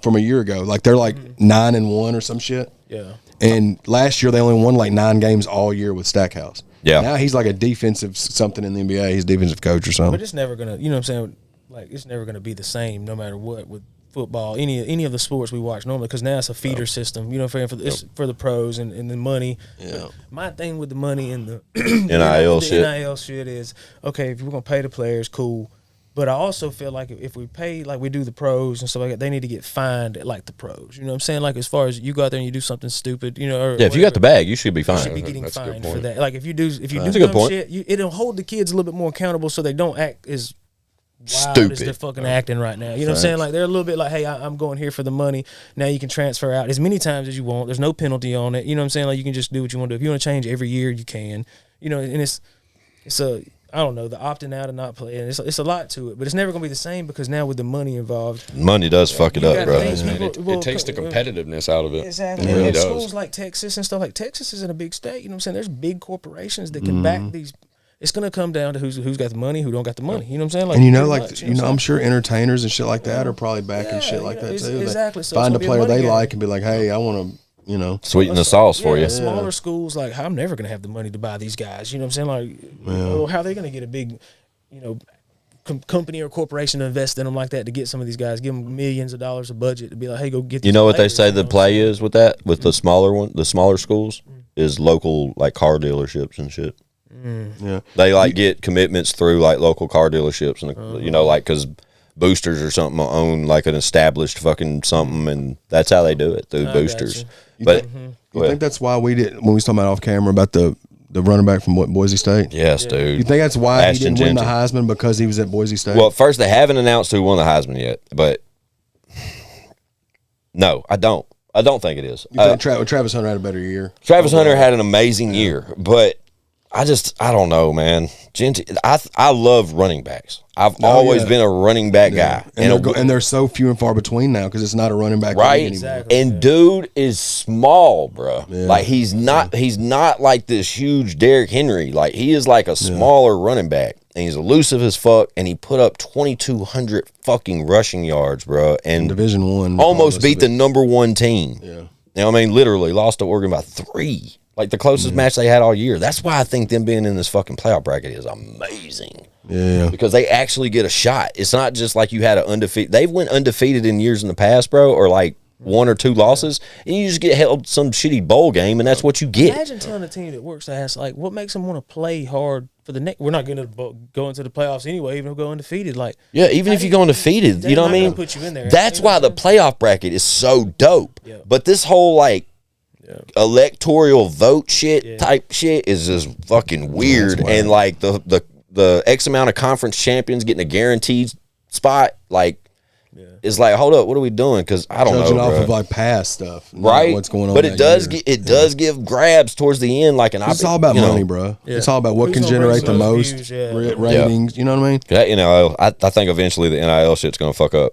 S6: from a year ago. Like they're like 9-1 or some shit. Yeah. And last year they only won like 9 games all year with Stackhouse. Yeah. Now he's like a defensive something in the NBA. He's a defensive coach or something.
S7: But it's never gonna, you know what I'm saying? Like it's never gonna be the same no matter what with football, any of the sports we watch normally, because now it's a feeder system, you know what I'm saying, for the pros and the money. Yeah. My thing with the money and the NIL shit is, okay, if we're going to pay the players, cool. But I also feel like if we pay like we do the pros and stuff like that, they need to get fined like the pros. You know what I'm saying? Like as far as you go out there and you do something stupid, or
S2: if you got the bag, you should be fine.
S7: You should be getting fined for that. Like if you do dumb shit, it'll hold the kids a little bit more accountable so they don't act as wild as they're fucking acting right now. You know what I'm saying? Like they're a little bit like, hey, I'm going here for the money. Now you can transfer out as many times as you want. There's no penalty on it. You know what I'm saying? Like you can just do what you want to do. If you want to change every year, you can. And it's I don't know, the opting out and not playing. It's a lot to it, but it's never gonna be the same because now with the money involved,
S2: money does fuck it up, bro.
S5: It takes the competitiveness out of it.
S7: Exactly.
S5: It really does.
S7: Schools like Texas and stuff like Texas isn't a big state. You know what I'm saying? There's big corporations that can back these. It's gonna come down to who's got the money, who don't got the money. You know what I'm saying? Like,
S6: and I'm sure entertainers and shit like that are probably backing shit like that too.
S7: Exactly. So
S6: find a player they like and be like, hey, I want to,
S2: sweeten the sauce for you.
S7: Smaller schools, like I'm never gonna have the money to buy these guys. You know what I'm saying? Like, how are they gonna get a big, company or corporation to invest in them like that to get some of these guys, give them millions of dollars of budget to be like, hey, go get.
S2: You know what they say the play is with that, with the smaller schools, is local like car dealerships and shit.
S6: Yeah,
S2: they get commitments through like local car dealerships and like because boosters or something own like an established fucking something, and that's how they do it through boosters.
S6: You think that's why we did when we was talking about off camera about the running back from Boise State?
S2: Yes, dude.
S6: You think that's why he didn't win the Heisman because he was at Boise State?
S2: Well, first they haven't announced who won the Heisman yet, but no, I don't. I don't think it is.
S6: You think Travis Hunter had a better year?
S2: Travis Hunter had an amazing year, but I don't know, man. I love running backs. I've always been a running back guy.
S6: And they're so few and far between now because it's not a running back
S2: right
S6: anymore.
S2: Exactly. And dude is small, bro. Yeah. Like he's not like this huge Derrick Henry. Like he is like a smaller running back. And he's elusive as fuck, and he put up 2,200 fucking rushing yards, bro. And
S6: Division I,
S2: almost beat the number 1 team.
S6: Yeah.
S8: You know what I mean? Literally lost to Oregon by 3. Like the closest match they had all year. That's why I think them being in this fucking playoff bracket is amazing.
S6: Yeah.
S8: Because they actually get a shot. It's not just like you had an undefeated. They've went undefeated in years in the past, bro, or like 1 or 2 losses, and you just get held some shitty bowl game, and that's what you get.
S7: Imagine telling a team that works that like, what makes them want to play hard for the next? We're not going to go into the playoffs anyway, even if we go undefeated. Like,
S8: yeah, even if you go undefeated, you know what I mean?
S7: Put you in there.
S8: That's why the playoff bracket is so dope.
S7: Yeah.
S8: But this whole like electoral vote shit type shit is just fucking weird. And like the X amount of conference champions getting a guaranteed spot, like, is like, hold up, what are we doing? Because I don't
S6: Judging
S8: know,
S6: off
S8: bro.
S6: of like past stuff,
S8: Right?
S6: What's going on?
S8: But it does does give grabs towards the end, like an.
S6: It's all about money, bro.
S7: Yeah.
S6: It's all about what
S7: Who's
S6: can
S7: gonna
S6: generate
S7: bring
S6: the
S7: those
S6: most
S7: views,
S6: ratings. You know what I mean?
S8: That NIL, I think eventually the NIL shit's gonna fuck up.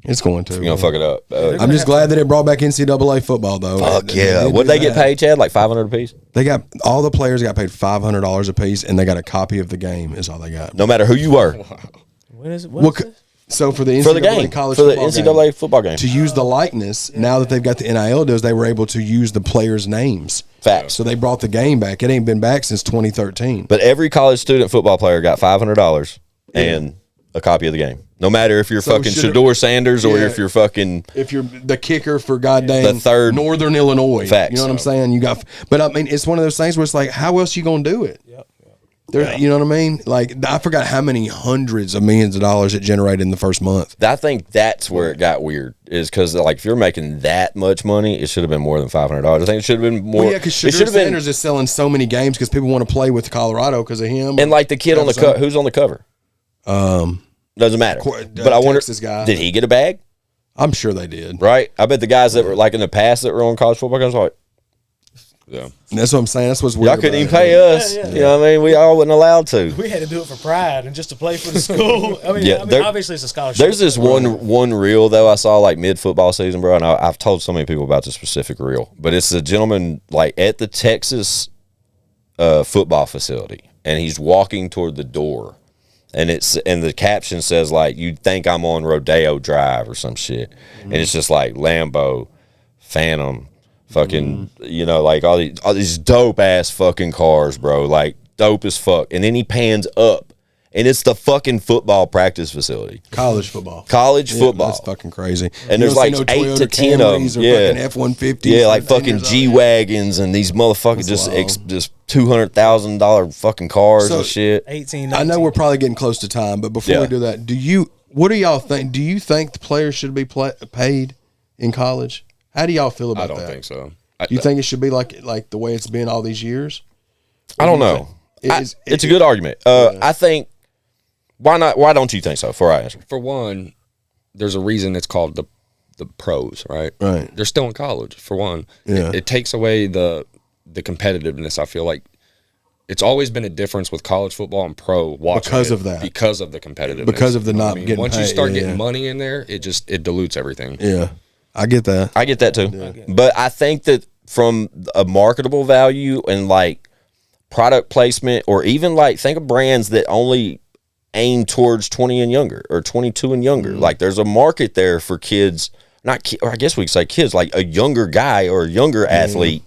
S6: It's going to.
S8: You're gonna fuck it up.
S6: I'm just glad that it brought back NCAA football, though.
S8: Fuck yeah! What'd they get paid, Chad? Like $500 a piece?
S6: They got all the players got paid $500 a piece, and they got a copy of the game. Is all they got.
S8: No matter who you were.
S7: When is it?
S6: So for the NCAA
S8: For the game,
S6: college
S8: for the
S6: football
S8: NCAA
S6: game,
S8: football game.
S6: to use the likeness, now that they've got the NIL deals, they were able to use the players' names.
S8: Facts.
S6: So they brought the game back. It ain't been back since 2013.
S8: But every college student football player got $500 and a copy of the game. No matter if you're fucking Shedeur Sanders or if you're fucking...
S6: If you're the kicker for goddamn
S8: the third
S6: Northern Illinois.
S8: Facts.
S6: You know what I'm saying? You got, but I mean, it's one of those things where it's like, how else you going to do it?
S7: Yep.
S6: You know what I mean? Like, I forgot how many hundreds of millions of dollars it generated in the first month.
S8: I think that's where it got weird, is because like if you're making that much money, it should have been more than $500. I think it should have been more.
S6: Well, yeah, because Shedeur Sanders is selling so many games because people want to play with Colorado because of him.
S8: And like the kid on the cover, who's on the cover? Doesn't matter. But I wonder,
S6: Texas guy.
S8: Did he get a bag?
S6: I'm sure they did.
S8: Right? I bet the guys that were like in the past that were on college football games were like,
S5: Yeah.
S6: That's what I'm saying. That's what's weird.
S8: y'all couldn't even
S6: about
S8: pay
S6: it.
S8: us. You know what I mean? We all wasn't allowed to.
S7: We had to do it for pride and just to play for the school. I mean, obviously it's a scholarship.
S8: There's this one reel though I saw like mid football season, bro, and I've told so many people about this specific reel, but it's a gentleman like at the Texas football facility, and he's walking toward the door, and the caption says like, "You'd think I'm on Rodeo Drive" or some shit, and it's just like Lambo, Phantom, fucking, you know, like all these dope ass fucking cars, bro, like dope as fuck, and then he pans up. And it's the fucking football practice facility.
S6: College football.
S8: Football.
S6: That's fucking crazy.
S8: And there's like 8 to 10 of them.
S6: Yeah. F-150s.
S8: Yeah, like fucking G-Wagons and these motherfuckers just $200,000 fucking cars and shit.
S7: 18,
S6: I know we're probably getting close to time, but before we do that, what do y'all think? Do you think the players should be paid in college? How do y'all feel about that?
S5: I don't think so.
S6: You think it should be like the way it's been all these years?
S8: I don't know. It's a good argument. I think, why not? Why don't you think so? Before I answer.
S5: For one, there's a reason it's called the pros, right?
S6: Right.
S5: They're still in college, for one.
S6: Yeah.
S5: It takes away the competitiveness. I feel like it's always been a difference with college football and pro watching
S6: Because of that.
S5: Because of the competitiveness.
S6: Because of the not
S5: I mean?
S6: getting
S5: Once you
S6: paid,
S5: start getting money in there, it dilutes everything.
S6: Yeah. I get that.
S8: I get that too. But I think that from a marketable value and like product placement, or even like think of brands that only aim towards 20 and younger or 22 and younger. Like there's a market there for kids, or I guess we could say kids, like a younger guy or a younger athlete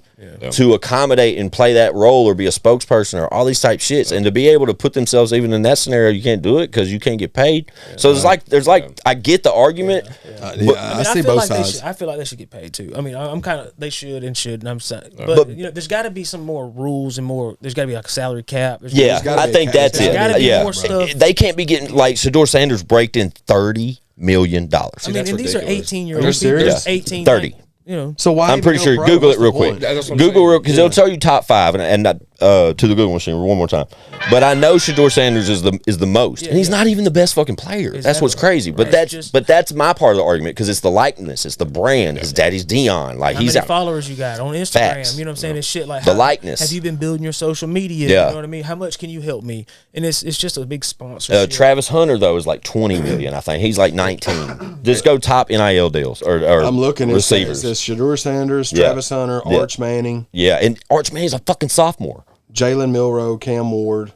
S8: to accommodate and play that role or be a spokesperson or all these type shits. And to be able to put themselves even in that scenario, you can't do it because you can't get paid. So there's like, I get the argument.
S6: I see both sides.
S7: I feel like they should get paid too. I mean, I'm kind of, they should, and I'm saying, but you know, there's got to be some more rules and more. There's got to be like a salary cap.
S8: I think that's it.
S7: Gotta be more stuff.
S8: They can't be getting like Shedeur Sanders braked in $30 million.
S7: I mean, and these are 18-year-olds.
S6: Are you serious?
S7: 18,
S8: 30.
S7: You know,
S6: So why?
S8: I'm pretty sure. Google it real quick. Google real, because it'll tell you top 5, and to the Google machine one more time. But I know Shedeur Sanders is the most, and he's not even the best fucking player. Exactly. That's what's crazy. But that's my part of the argument, because it's the likeness, it's the brand. His daddy's Dion. Like
S7: how many followers you got on Instagram?
S8: Facts.
S7: You know what I'm saying? And shit like
S8: the likeness.
S7: Have you been building your social media?
S8: Yeah.
S7: You know what I mean? How much can you help me? And it's just a big sponsor.
S8: Travis Hunter though is like 20 million. I think he's like 19. Just go top NIL deals or
S6: I'm looking at
S8: receivers.
S6: It says Shedeur Sanders, Travis Hunter, Arch Manning.
S8: Yeah, and Arch Manning's a fucking sophomore.
S6: Jalen Milroe, Cam Ward.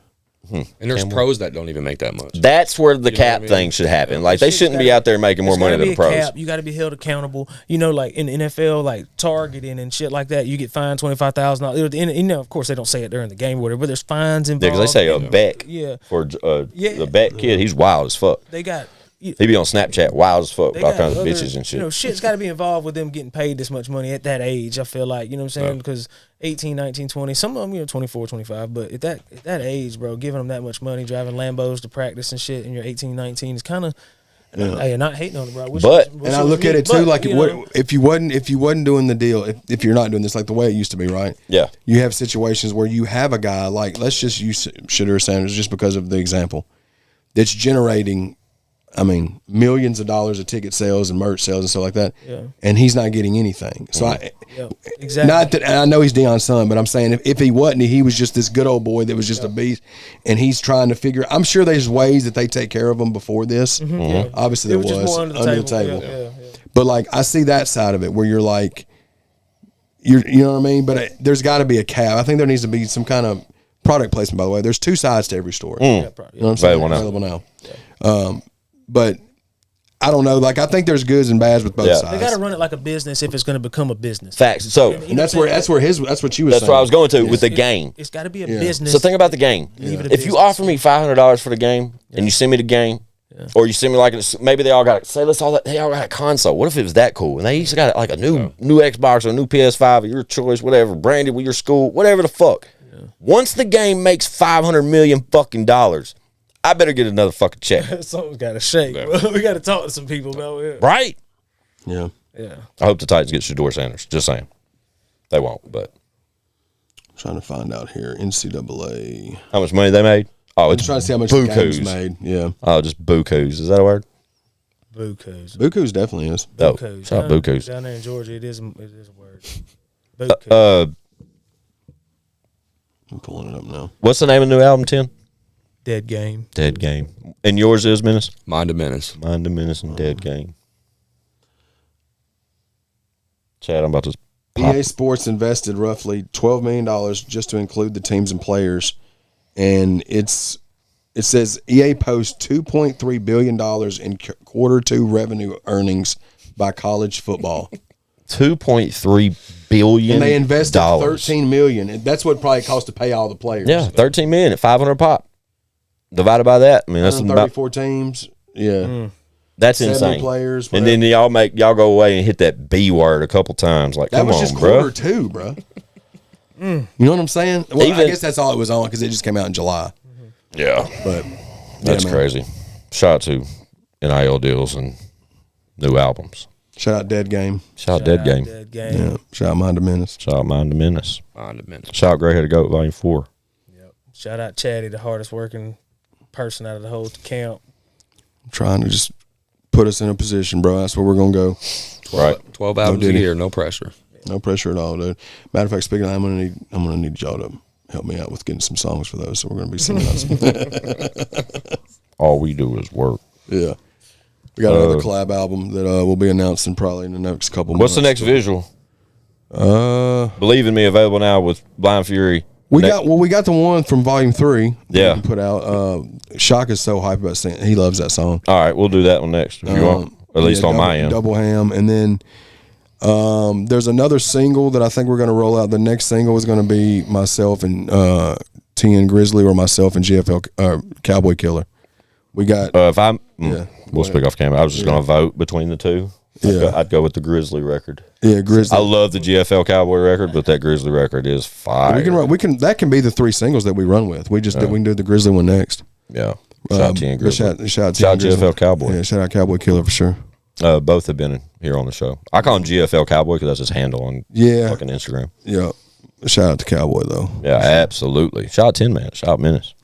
S5: And there's pros that don't even make that much.
S8: That's where the cap
S5: what I mean?
S8: thing should happen. Like they shouldn't be out there making more money than the pros.
S7: Cap. You got to be held accountable. You know, like in the NFL, like targeting and shit like that, you get fined $25,000. You know, of course they don't say it during the game or whatever, but there's fines involved.
S8: Yeah, because they say a Beck.
S7: Yeah.
S8: For the Beck kid, he's wild as fuck.
S7: They got.
S8: He be on Snapchat wild as fuck with all kinds of
S7: other,
S8: bitches and shit.
S7: You know, shit's got to be involved with them getting paid this much money at that age, I feel like. You know what I'm saying? Because 18, 19, 20, some of them, 24, 25. But at that age, bro, giving them that much money, driving Lambos to practice and shit, and you're 18, 19 is kind of, hey, not hating on it, bro.
S6: And I look at it too, like if you wasn't doing the deal, if you're not doing this like the way it used to be, right?
S8: Yeah.
S6: You have situations where you have a guy like, let's just use Shedeur Sanders just because of the example, that's generating, I mean, millions of dollars of ticket sales and merch sales and stuff like that, and he's not getting anything. So
S7: exactly.
S6: Not that I know he's Deion's son, but I'm saying if he wasn't, he was just this good old boy that was just a beast, and he's trying to figure. I'm sure there's ways that they take care of him before this. Obviously, there was
S7: just more
S6: under the table. But like I see that side of it where you're like, you know what I mean. But there's got to be a cap. I think there needs to be some kind of product placement. By the way, there's two sides to every story. You know what I'm saying? Available now. But I don't know. Like I think there's goods and bads with both sides.
S7: They got to run it like a business if it's going to become a business.
S8: Facts. So
S6: and that's what you were saying.
S8: That's where I was going to with the game.
S7: It's got to be a business.
S8: So think about the game. If you offer me $500 for the game and you send me the game, or you send me like maybe they all got they all got a console. What if it was that cool and they each got like a new Xbox or a new PS5 of your choice, whatever, branded with your school, whatever the fuck. Once the game makes $500 million fucking dollars, I better get another fucking check.
S7: Something's got to shake. We got to talk to some people about it.
S8: Right?
S6: Yeah.
S8: I hope the Titans get Shedeur Sanders. Just saying. They won't, but.
S6: I'm trying to find out here. NCAA.
S8: How much money they made? Oh, it's
S6: trying to see how much the game's made. Yeah.
S8: Oh, just bukus. Is that a word?
S7: Bukus.
S6: Bukus definitely is.
S7: Bukus.
S8: Shout out bukus.
S7: Down there in Georgia, it is a word. Bukus.
S6: I'm pulling it up now.
S8: What's the name of the new album, Tinn?
S7: Dead Game.
S8: Dead Game. And yours is Menace?
S5: Mind a Menace.
S8: Mind a Menace and Dead Game. Chad, I'm about to
S6: EA Sports invested roughly $12 million just to include the teams and players. And it says EA posts $2.3 billion in Q2 revenue earnings by college football.
S8: $2.3 billion.
S6: And they invested $13 million. And that's what it probably cost to pay all the players.
S8: Yeah, $13 million at $500 pop. Divided by that, I mean that's
S6: 34 teams. Yeah.
S8: That's insane.
S6: Players,
S8: and then y'all go away and hit that B word a couple times. Like,
S6: that
S8: come
S6: was
S8: on,
S6: just
S8: bro.
S6: Q2, bro. You know what I'm saying? Well, I guess that's all it was on because it just came out in July.
S8: Yeah,
S6: but
S8: that's crazy. Shout out to NIL deals and new albums.
S6: Shout out Dead Game.
S8: Shout out Dead Game.
S6: Yeah. Shout out Mind a Menace.
S8: Shout out Mind a Menace.
S5: Mind a Menace.
S8: Shout out Grey Headed Goat Volume 4.
S7: Yep. Shout out Chatty, the hardest working person out of the whole camp.
S6: I'm trying to just put us in a position, bro. That's where we're gonna go.
S5: 12 albums a year, no pressure.
S6: No pressure at all, dude. Matter of fact, speaking of, I'm gonna need y'all to help me out with getting some songs for those. So we're gonna be singing out some.
S8: All we do is work.
S6: Yeah. We got another collab album that we'll be announcing probably in the next couple months.
S8: What's the next visual? Believe in Me available now with Blind Fury.
S6: We got the one from Volume 3.
S8: Yeah,
S6: we put out. Shock is so hyped about singing. He loves that song.
S8: All right, we'll do that one next if you want. At least on my end.
S6: Double Ham, and then there's another single that I think we're going to roll out. The next single is going to be myself and Tinn Grizzly, or myself and GFL Cowboy Killer. We got.
S8: We'll speak off camera. I was just going to vote between the two. I'd go with the Grizzly record.
S6: Yeah, Grizzly.
S8: I love the GFL Cowboy record, but that Grizzly record is fire.
S6: We can. That can be the 3 singles that we run with. We can do the Grizzly one next.
S8: Yeah. Shout out Tinn Grizzly.
S6: Shout
S8: GFL Cowboy.
S6: Yeah, shout out Cowboy Killer for sure.
S8: Both have been here on the show. I call him GFL Cowboy because that's his handle on fucking Instagram.
S6: Yeah. Shout out to Cowboy though.
S8: Yeah, absolutely. Shout out Tinn Man. Shout out Menace.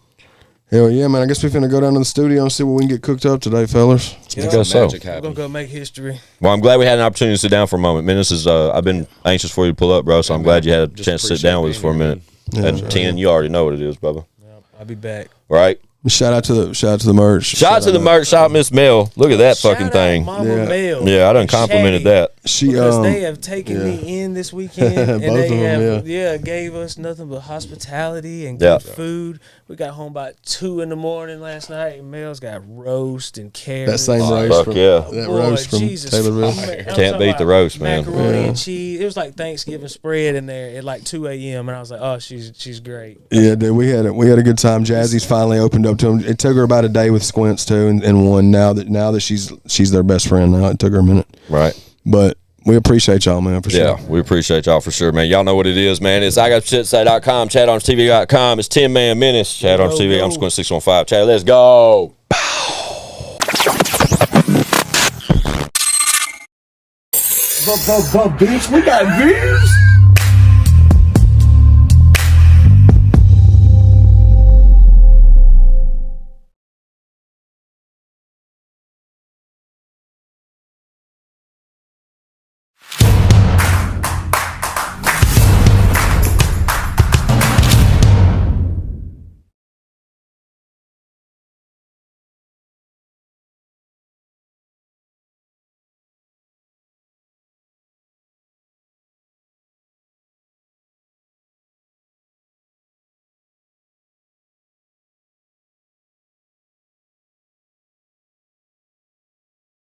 S6: Hell yeah, man. I guess we're finna go down to the studio and see what we can get cooked up today, fellas.
S8: I guess so.
S7: We're going to go make history.
S8: Well, I'm glad we had an opportunity to sit down for a moment. Menace is, I've been anxious for you to pull up, bro, so I'm glad you had a chance to sit down with us for a minute. And Tinn, you already know what it is, Bubba.
S7: Yep, I'll be back.
S8: Right?
S6: Shout out to the merch.
S8: Shout out to the merch shop, Miss Mel. Look at that fucking thing.
S7: Mama Mel.
S8: Yeah, I done complimented that.
S7: Because they have taken me in this weekend, and they have gave us nothing but hospitality and good food. We got home about 2 a.m. last night, and Mel's got roast and carrots.
S6: That same roast from
S8: that
S6: roast from Taylorville.
S8: Can't beat the roast, man.
S7: Macaroni and cheese. It was like Thanksgiving spread in there at like 2 a.m. and I was like, oh, she's great.
S6: Yeah, dude, we had a good time. Jazzy's finally opened up to him. It took her about a day with Squints too, and one now that she's their best friend now. It took her a minute,
S8: right?
S6: But we appreciate y'all, man, for sure.
S8: Yeah, we appreciate y'all for sure, man. Y'all know what it is, man. It's IGSSTS.com, ChatOnTV.com. It's Tinnman Menace, Chat on TV. I'm Squint 615. Chat, let's go.
S9: Bitch, we got views.